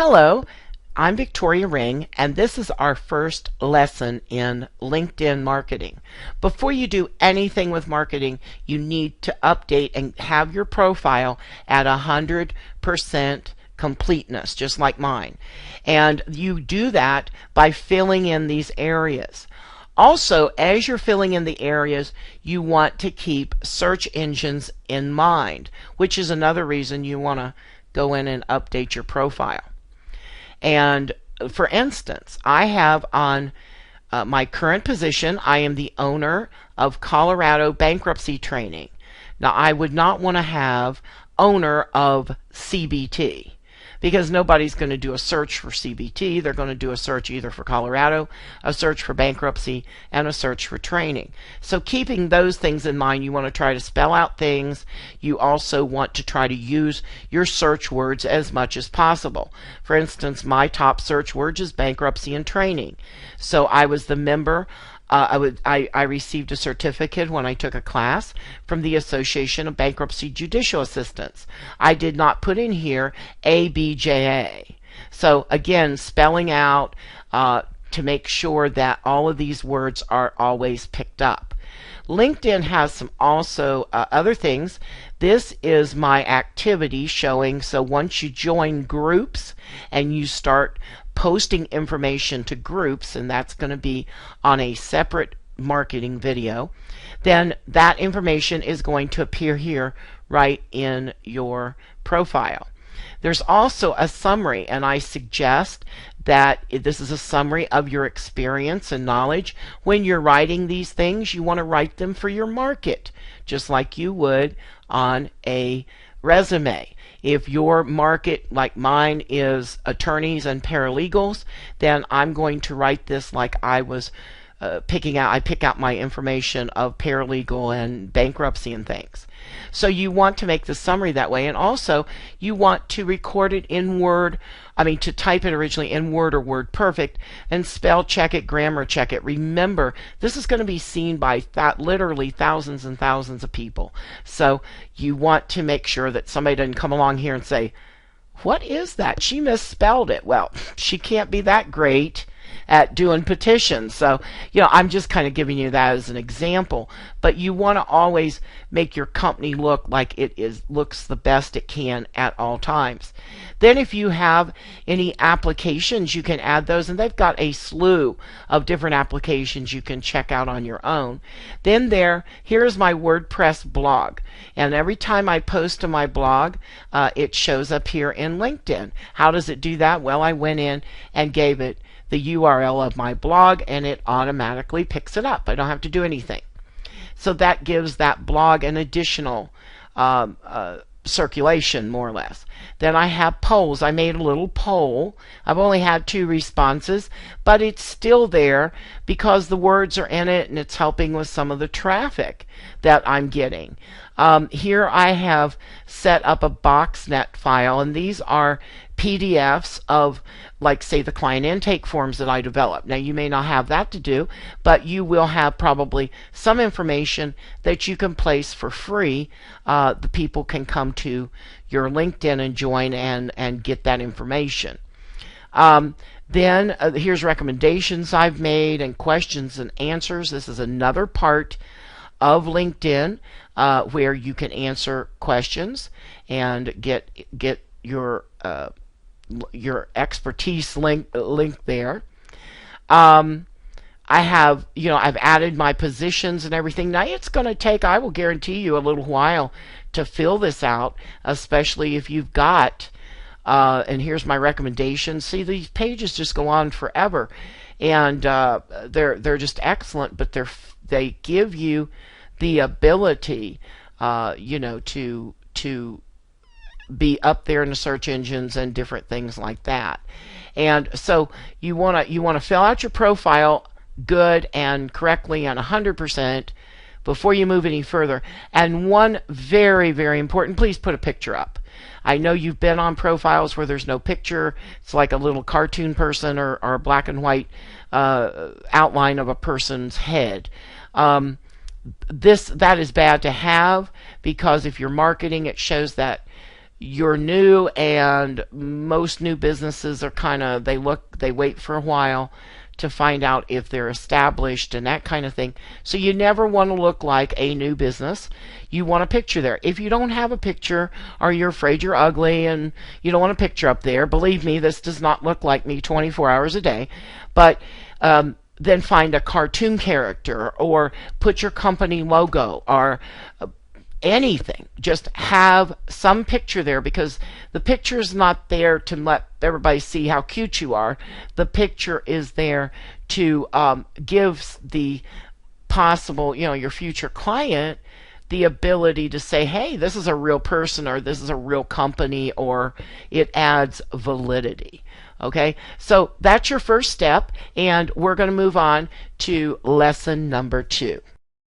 Hello, I'm Victoria Ring, and this is our first lesson in LinkedIn marketing. Before you do anything with marketing, you need to update and have your profile at 100% completeness, just like mine. And you do that by filling in these areas. Also, as you're filling in the areas, you want to keep search engines in mind, which is another reason you want to go in and update your profile. And for instance, I have on my current position, I am the owner of Colorado Bankruptcy Training. Now, I would not want to have owner of CBT, because nobody's going to do a search for CBT. They're going to do a search either for Colorado, a search for bankruptcy, and a search for training. So keeping those things in mind, you want to try to spell out things. You also want to try to use your search words as much as possible. For instance, my top search words is bankruptcy and training. So I was the member. I received a certificate when I took a class from the Association of Bankruptcy Judicial Assistants. I did not put in here ABJA. So again, spelling out to make sure that all of these words are always picked up. LinkedIn has some also other things. This is my activity showing, so once you join groups and you start posting information to groups, and that's going to be on a separate marketing video, then that information is going to appear here right in your profile. There's also a summary, and I suggest that this is a summary of your experience and knowledge. When you're writing these things, you want to write them for your market, just like you would on a resume. If your market, like mine, is attorneys and paralegals, then I'm going to write this like I was I pick out my information of paralegal and bankruptcy and things. So you want to make the summary that way, and also you want to record it in Word, to type it originally in Word or WordPerfect, and spell check it, grammar check it. Remember, this is going to be seen by literally thousands and thousands of people. So you want to make sure that somebody doesn't come along here and say, what is that? She misspelled it. Well, she can't be that great at doing petitions. So, I'm just kind of giving you that as an example. But you want to always make your company look like looks the best it can at all times. Then if you have any applications, you can add those, and they've got a slew of different applications you can check out on your own. Then here's my WordPress blog, and every time I post to my blog, it shows up here in LinkedIn. How does it do that? Well, I went in and gave it the URL of my blog, and it automatically picks it up. I don't have to do anything. So that gives that blog an additional circulation, more or less. Then I have polls. I made a little poll. I've only had 2 responses, but it's still there because the words are in it, and it's helping with some of the traffic that I'm getting. Here I have set up a BoxNet file, and these are PDFs of, like, say, the client intake forms that I developed. Now, you may not have that to do, but you will have probably some information that you can place for free. The people can come to your LinkedIn and join and get that information. Then here's recommendations I've made and questions and answers. This is another part of LinkedIn where you can answer questions and get your expertise link there. I have, I've added my positions and everything. Now it's going to take, I will guarantee you, a little while to fill this out, especially if you've got, and here's my recommendations. See, these pages just go on forever, and they're just excellent, but they give you the ability, to be up there in the search engines and different things like that. And so you want to fill out your profile good and correctly and 100% before you move any further. And one very, very important, please put a picture up. I know you've been on profiles where there's no picture. It's like a little cartoon person or a black and white outline of a person's head. That is bad to have, because if you're marketing, it shows that you're new, and most new businesses are kind of, they wait for a while to find out if they're established and that kind of thing. So you never want to look like a new business. You want a picture there. If you don't have a picture, or you're afraid you're ugly and you don't want a picture up there, believe me, this does not look like me 24 hours a day. But then find a cartoon character, or put your company logo, or anything. Just have some picture there, because the picture is not there to let everybody see how cute you are. The picture is there to give the possible, your future client, the ability to say, hey, this is a real person, or this is a real company, or it adds validity. Okay, so that's your first step, and we're going to move on to lesson number 2.